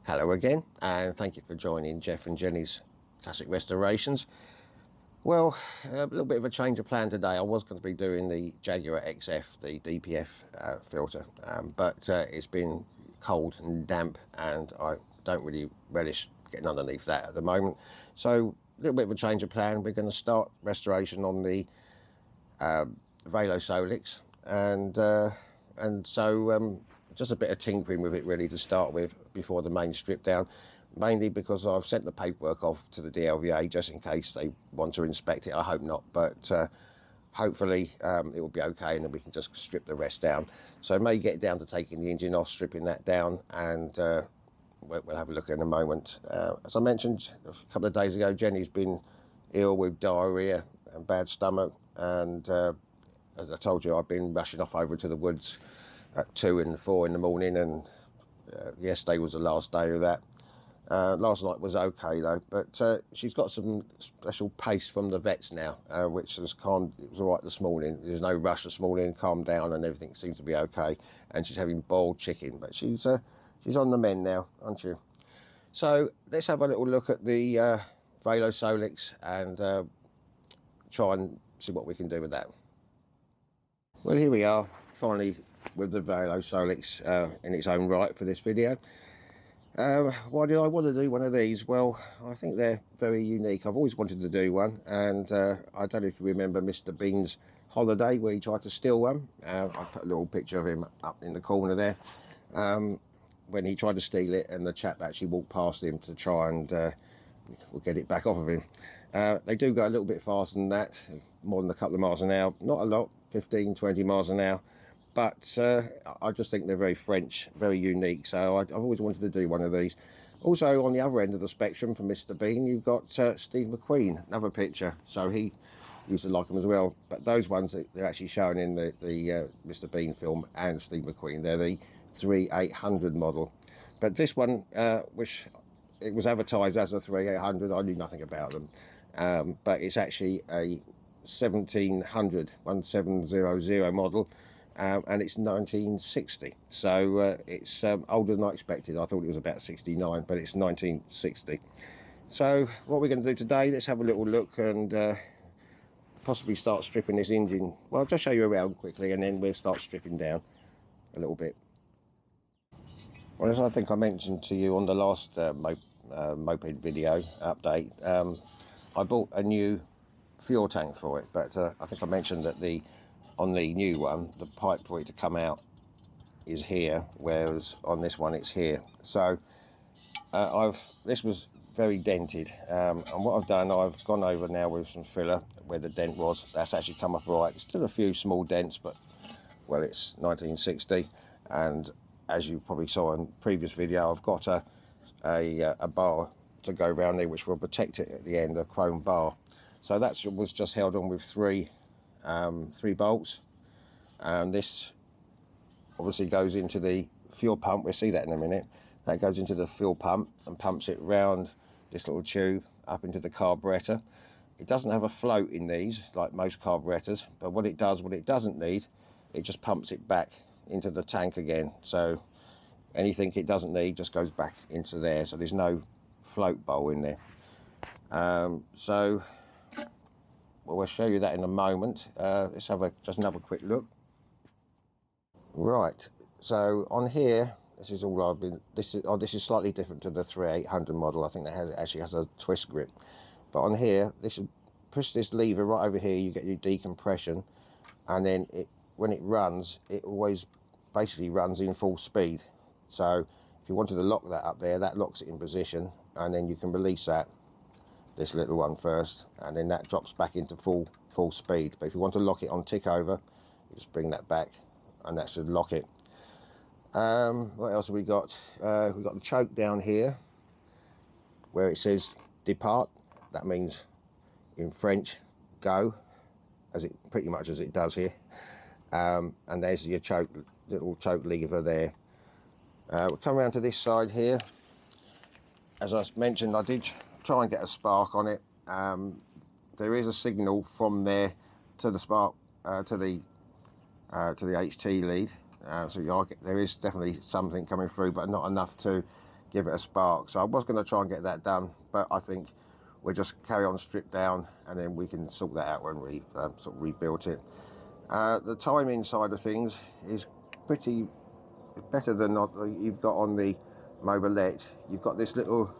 Hello again, and thank you for joining Jeff and Jenny's Classic Restorations. Well, a little bit of a change of plan today. I was going to be doing the Jaguar XF, the DPF filter, but it's been cold and damp, and I don't really relish getting underneath that at the moment. So, a little bit of a change of plan. We're going to start restoration on the Velo Solex, and so just a bit of tinkering with it really to start with before the main strip down, mainly because I've sent the paperwork off to the DLVA just in case they want to inspect it. I hope not, but hopefully it will be okay, and then we can just strip the rest down. So I may get down to taking the engine off, stripping that down, and we'll have a look in a moment. As I mentioned a couple of days ago, Jenny's been ill with diarrhea and bad stomach, and as I told you, I've been rushing off over to the woods at 2 and 4 in the morning, and yesterday was the last day of that. Last night was okay though, but she's got some special paste from the vets now, which has calmed. It was all right this morning. There's no rush this morning, calmed down, and everything seems to be okay. And she's having boiled chicken, but she's on the mend now, aren't you? So let's have a little look at the Velo Solex and try and see what we can do with that. Well, here we are, finally with the Velo Solex in its own right for this video. Why did I want to do one of these? Well, I think they're very unique. I've always wanted to do one, and I don't know if you remember Mr. Bean's holiday where he tried to steal one. I put a little picture of him up in the corner there, when he tried to steal it, and the chap actually walked past him to try and we'll get it back off of him. They do go a little bit faster than that, more than a couple of miles an hour, not a lot, 15-20 miles an hour, but I just think they're very French, very unique. So I've always wanted to do one of these. Also, on the other end of the spectrum from Mr. Bean, you've got Steve McQueen, another picture. So he used to like them as well. But those ones, they're actually shown in the Mr. Bean film and Steve McQueen. They're the 3800 model. But this one, which it was advertised as a 3800, I knew nothing about them. But it's actually a 1700 model. And it's 1960, so it's older than I expected. I thought it was about 69, but it's 1960. So what we're going to do today, let's have a little look and possibly start stripping this engine. Well, I'll just show you around quickly, and then we'll start stripping down a little bit. Well, as I think I mentioned to you on the last moped video update, I bought a new fuel tank for it, but I think I mentioned that on the new one, the pipe for it to come out is here, whereas on this one it's here. So this was very dented, and what I've done, I've gone over now with some filler where the dent was. That's actually come up right. Still a few small dents, but well, it's 1960, and as you probably saw in previous video, I've got a bar to go around there which will protect it at the end, a chrome bar. So that was just held on with three bolts, and this obviously goes into the fuel pump. We'll see that in a minute. That goes into the fuel pump and pumps it round this little tube up into the carburetor. It doesn't have a float in these like most carburetors, but what it doesn't need, it just pumps it back into the tank again. So anything it doesn't need just goes back into there, so there's no float bowl in there. So well, we'll show you that in a moment. Let's have just another quick look. Right, so on here, this is all I've been. This is slightly different to the 3800 model. I think that actually has a twist grip. But on here, push this lever right over here. You get your decompression, and then when it runs, it always basically runs in full speed. So if you wanted to lock that up there, that locks it in position, and then you can release this little one first, and then that drops back into full speed. But if you want to lock it on tick over, you just bring that back, and that should lock it. What else have we got? We've got the choke down here where it says depart. That means in French go, pretty much as it does here. And there's your little choke lever there. We'll come around to this side here. As I mentioned, I did try and get a spark on it. There is a signal from there to the spark to the HT lead, so there is definitely something coming through, but not enough to give it a spark. So I was going to try and get that done, but I think we'll just carry on, strip down, and then we can sort that out when we sort of rebuilt it. The timing side of things is pretty better than you've got on the Mobilette. You've got this little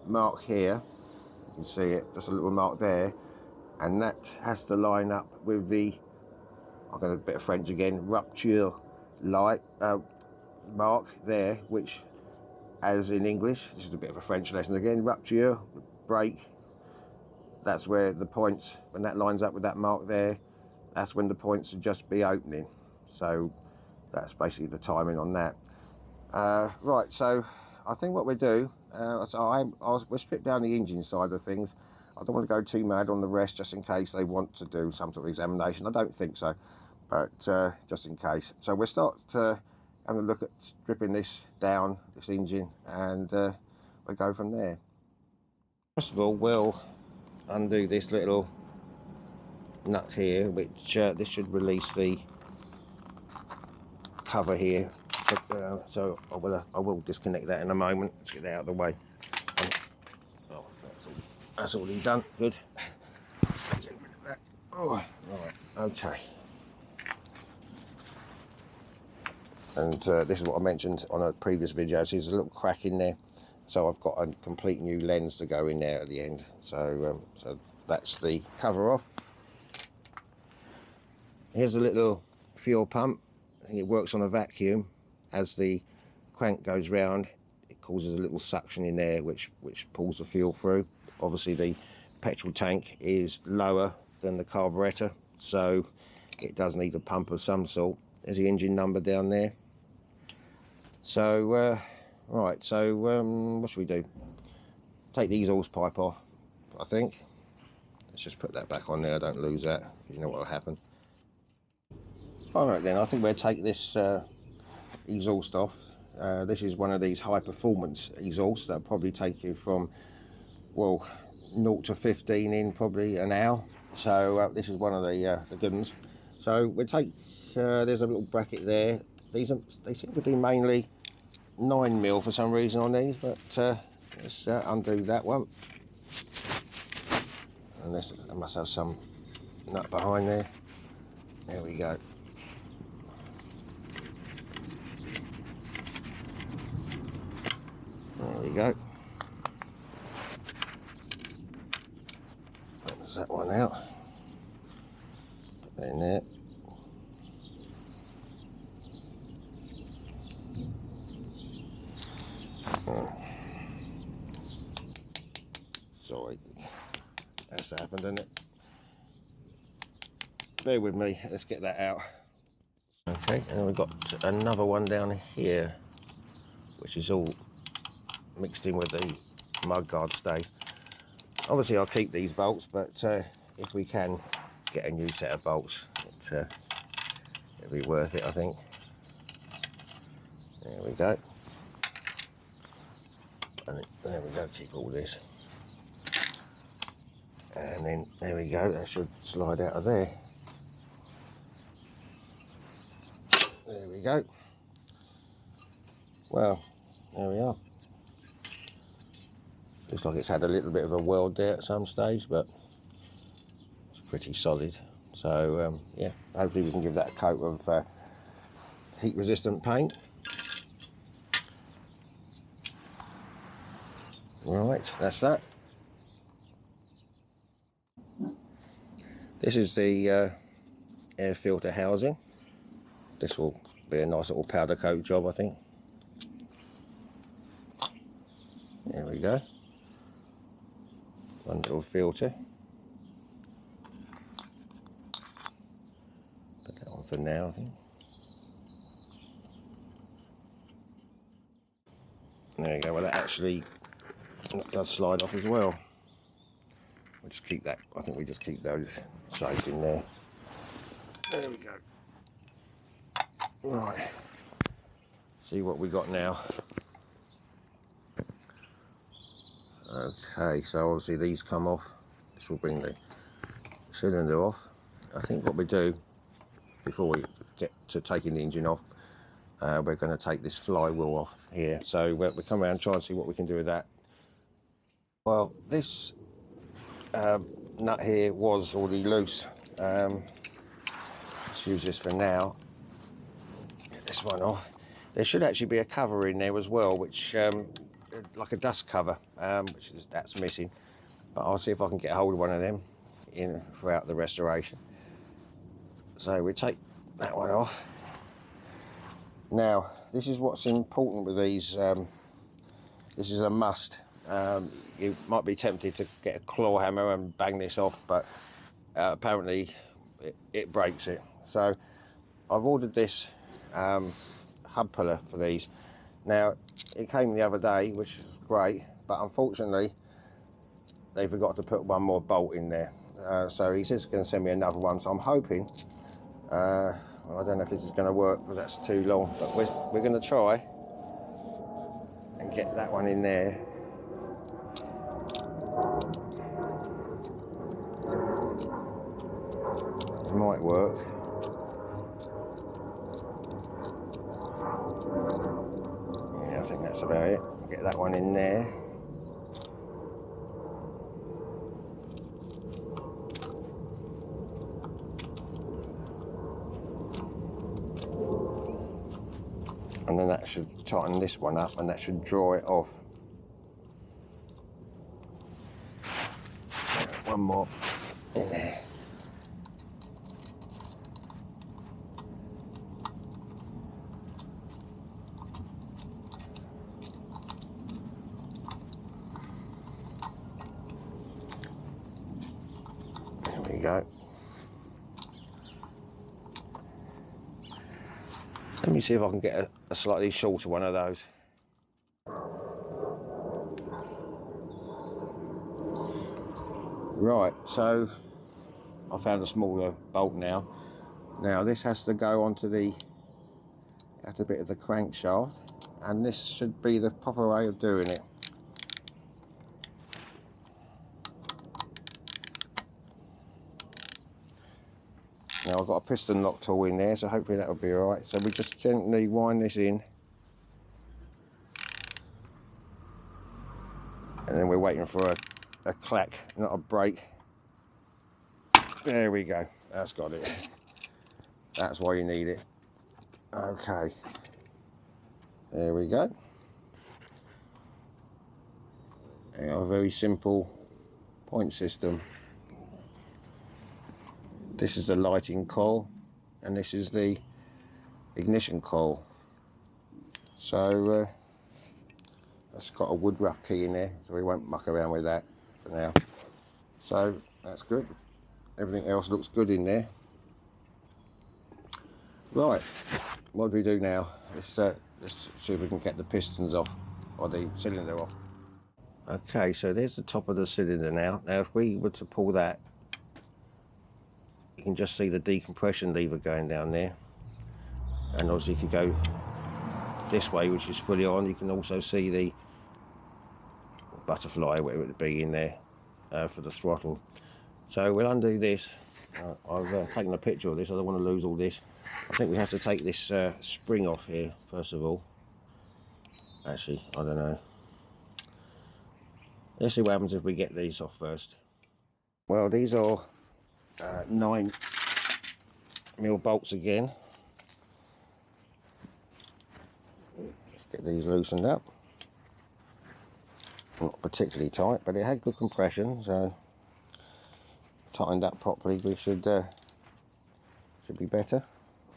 mark here, you can see it, just a little mark there, and that has to line up with the, I've got a bit of French again, rupture light mark there, which, as in English, this is a bit of a French lesson again, rupture, break, that's where the points, when that lines up with that mark there, that's when the points should just be opening. So that's basically the timing on that. Right, so I think what we do, we'll strip down the engine side of things. I don't want to go too mad on the rest, just in case they want to do some sort of examination. I don't think so, but just in case. So we'll start having a look at stripping this down, this engine, and we'll go from there. First of all, we'll undo this little nut here, which this should release the cover here. So I will disconnect that in a moment. Let's get that out of the way. Oh, that's already done. Good. Get rid of that. Oh, right. Okay. And this is what I mentioned on a previous video. So there's a little crack in there. So I've got a complete new lens to go in there at the end. So so that's the cover off. Here's a little fuel pump. I think it works on a vacuum. As the crank goes round, it causes a little suction in there, which pulls the fuel through. Obviously, the petrol tank is lower than the carburetor, so it does need a pump of some sort. There's the engine number down there. So, right. So, what should we do? Take the exhaust pipe off, I think. Let's just put that back on there. Don't lose that, because you know what will happen. All right then, I think we'll take this exhaust off. This is one of these high performance exhausts that'll probably take you from, well, 0 to 15 in probably an hour. So this is one of the good ones. So we'll take, there's a little bracket there. They seem to be mainly 9mm for some reason on these, but let's undo that one. Unless I must have some nut behind there. There we go. There we go. There's that one out. Put that in there. Sorry, that's happened, isn't it? Bear with me, let's get that out. Okay, and we've got another one down here, which is all mixed in with the mudguard stays. Obviously I'll keep these bolts, but if we can get a new set of bolts, it'll be worth it, I think. There we go. And there we go, keep all this. And then there we go, that should slide out of there. There we go. Well, there we are. Looks like it's had a little bit of a weld there at some stage, but it's pretty solid. So yeah, hopefully we can give that a coat of heat resistant paint. Right, that's that. This is the air filter housing. This will be a nice little powder coat job, I think. There we go. One little filter. Put that on for now, I think. There you go. Well, that actually does slide off as well. We'll just keep that. I think we just keep those safe in there. There we go. Right. See what we got now. Okay, so obviously these come off. This will bring the cylinder off. I think what we do before we get to taking the engine off, we're going to take this flywheel off here. So we'll come around and try and see what we can do with that. Well, this nut here was already loose. Let's use this for now. Get this one off. There should actually be a cover in there as well, which like a dust cover, that's missing. But I'll see if I can get hold of one of them throughout the restoration. So we take that one off. Now, this is what's important with these. This is a must. You might be tempted to get a claw hammer and bang this off, but apparently it breaks it. So I've ordered this hub puller for these. Now, it came the other day, which is great, but unfortunately they forgot to put one more bolt in there. So he says he's going to send me another one, so I'm hoping, well, I don't know if this is going to work because that's too long, but we're going to try and get that one in there. It might work. Yeah, I think that's about it. Get that one in there. And then that should tighten this one up, and that should draw it off. One more in there. There we go. Let me see if I can get a slightly shorter one of those. Right, so I found a smaller bolt now. Now this has to go onto the outer bit of the crankshaft, and this should be the proper way of doing it. Now I've got a piston lock tool in there, so hopefully that will be alright. So we just gently wind this in, and then we're waiting for a clack, not a break. There we go, that's got it. That's why you need it. Okay, there we go. Now, a very simple point system. This is the lighting coil, and this is the ignition coil. So that's got a wood rough key in there, so we won't muck around with that for now. So that's good. Everything else looks good in there. Right, what do we do now? Let's see if we can get the pistons off, or the cylinder off. Okay, so there's the top of the cylinder now. Now if we were to pull that, you can just see the decompression lever going down there, and obviously if you go this way, which is fully on, you can also see the butterfly, whatever it would be, in there for the throttle. So we'll undo this. I've taken a picture of this, I don't want to lose all this. I think we have to take this spring off here first of all. Actually, I don't know. Let's see what happens if we get these off first. Well, these are 9mm bolts again. Let's get these loosened up. Not particularly tight, but it had good compression, so tightened up properly, we should be better.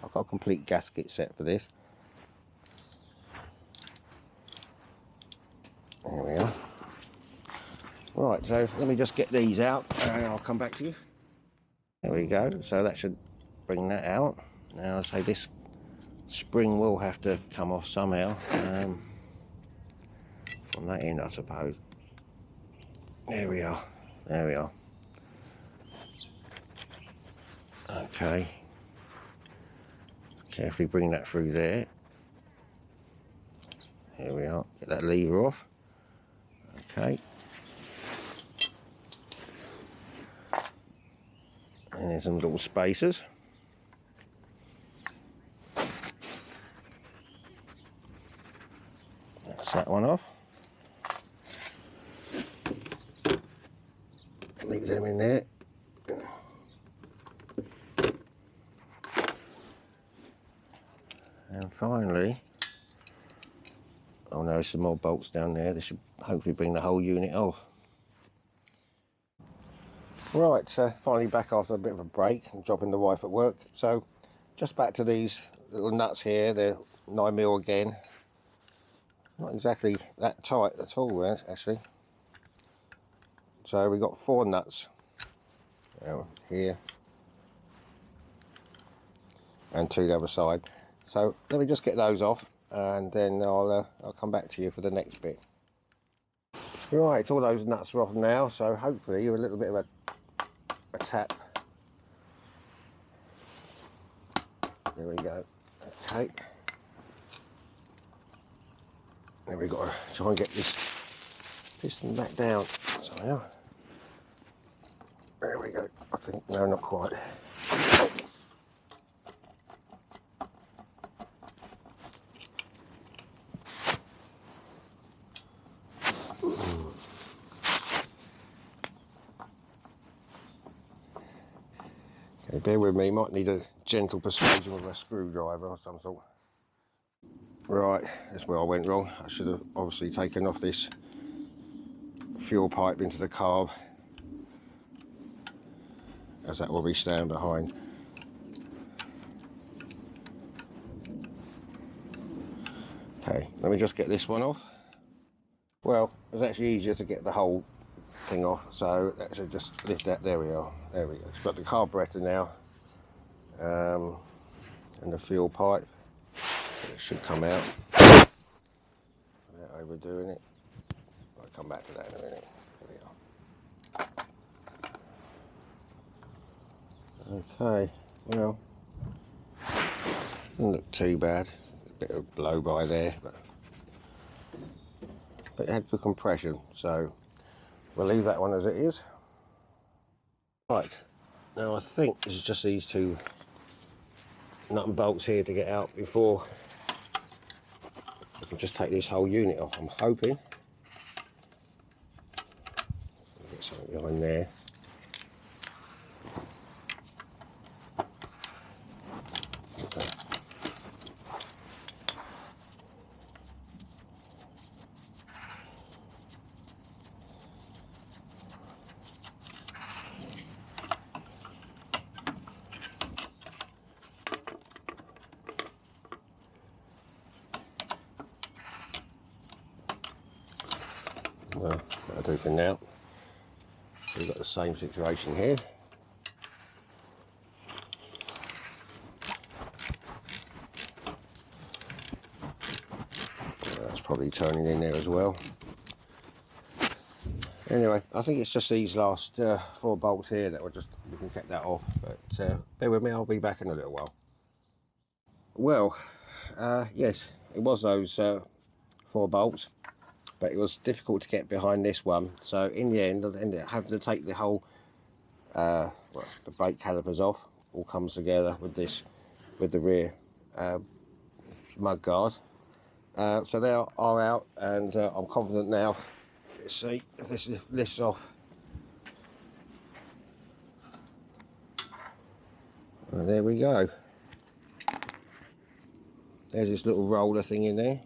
I've got a complete gasket set for this. There we are. Right, so let me just get these out and I'll come back to you. There we go, so that should bring that out. Now, I say this spring will have to come off somehow, from that end, I suppose. There we are, there we are. Okay, carefully bring that through there. Here we are, get that lever off. Okay. And there's some little spacers. that one off. Leave them in there. And finally, oh no, some more bolts down there. This should hopefully bring the whole unit off. Right, finally back after a bit of a break and dropping the wife at work. So just back to these little nuts here. They're 9mm again. Not exactly that tight at all, actually. So we got 4 nuts here and 2 the other side. So let me just get those off, and then I'll come back to you for the next bit. Right, all those nuts are off now, so hopefully you're a little bit of a tap. There we go. Okay. Then we've got to try and get this piston back down somehow. There we go. I think, no, not quite. Okay, bear with me, might need a gentle persuasion with a screwdriver or some sort. Right, that's where I went wrong. I should have obviously taken off this fuel pipe into the carb, as that will be staying behind. Okay, let me just get this one off. Well, it's actually easier to get the whole thing off, so that should just lift that. There we are. There we go. It's got the carburetor now, and the fuel pipe. It should come out without overdoing it. I'll come back to that in a minute. There we are. Okay, well, doesn't look too bad. A bit of blow by there, but it had for compression, so we'll leave that one as it is. Right, now I think this is just these 2 nut and bolts here to get out before I can just take this whole unit off. I'm hoping. Get something behind there. Okay. Well, that'll do for now. We've got the same situation here. That's probably turning in there as well. Anyway, I think it's just these last 4 bolts here that we can get that off. But bear with me, I'll be back in a little while. Well, yes, it was those 4 bolts. But it was difficult to get behind this one, so in the end I ended up having to take the whole the brake calipers off. All comes together with this, with the rear mud guard. So they are out, and I'm confident now. Let's see if this lifts off. And there we go. There's this little roller thing in there.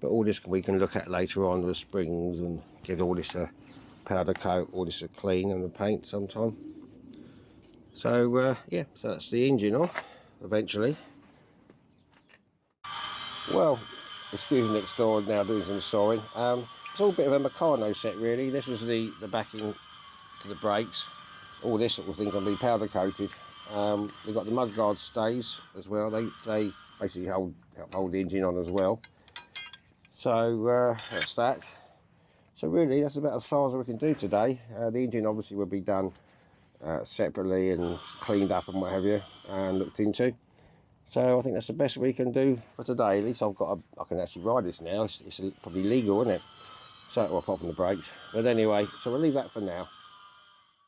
But all this we can look at later on, the springs, and give all this a powder coat, all this a clean, and the paint sometime. So yeah, so that's the engine off eventually. Well, excuse me, next door now doing some sawing. It's all a bit of a Meccano set really. This was the backing to the brakes. All this sort of thing can be powder coated. We've got the mudguard stays as well. They basically help hold the engine on as well. So that's that. So really that's about as far as we can do today. The engine obviously will be done separately and cleaned up and what have you, and looked into. So I think that's the best we can do for today. At least I can actually ride this now. It's probably legal, isn't it? So, well, apart from the brakes. But anyway, so we'll leave that for now.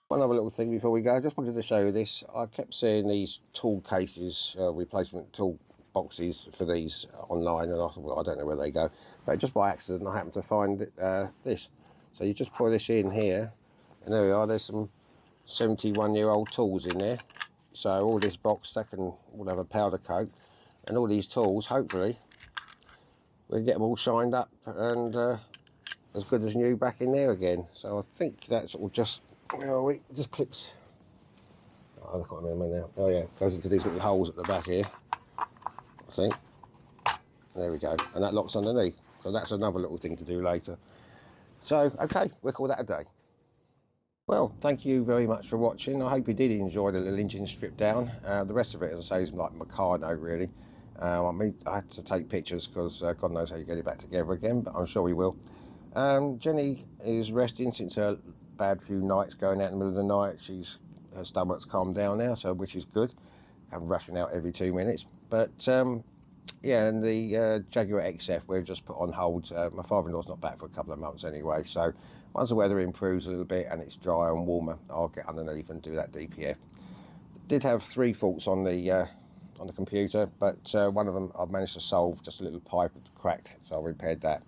One other little thing before we go, I just wanted to show you this. I kept seeing these tool cases, replacement tool boxes for these online, and I thought, well, I don't know where they go, but just by accident I happened to find this. So you just put this in here, and there we are. There's some 71-year-old tools in there. So all this box, that will have a powder coat, and all these tools, hopefully we'll get them all shined up and as good as new back in there again. So I think that's all just, where are we? Just clips. Oh, I can't remember now. Oh yeah, goes into these little holes at the back here, I think. There we go, and that locks underneath. So that's another little thing to do later. So, okay, we'll call that a day. Well, thank you very much for watching. I hope you did enjoy the little engine strip down. The rest of it, as I say, is like Meccano, really. I had to take pictures because God knows how you get it back together again, but I'm sure we will. Jenny is resting since her bad few nights going out in the middle of the night. Her stomach's calmed down now, so which is good. I'm rushing out every 2 minutes. But yeah, and the Jaguar XF we've just put on hold. My father-in-law's not back for a couple of months anyway, so once the weather improves a little bit and it's drier and warmer, I'll get underneath and do that DPF. Did have 3 faults on the computer, but one of them I've managed to solve. Just a little pipe had cracked, so I repaired that.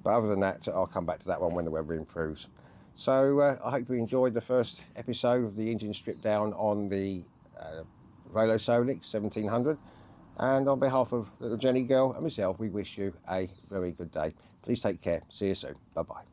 But other than that, I'll come back to that one when the weather improves. So I hope you enjoyed the first episode of the engine strip down on the Velo Solex 1700. And on behalf of little Jenny girl and myself, we wish you a very good day. Please take care. See you soon. Bye-bye.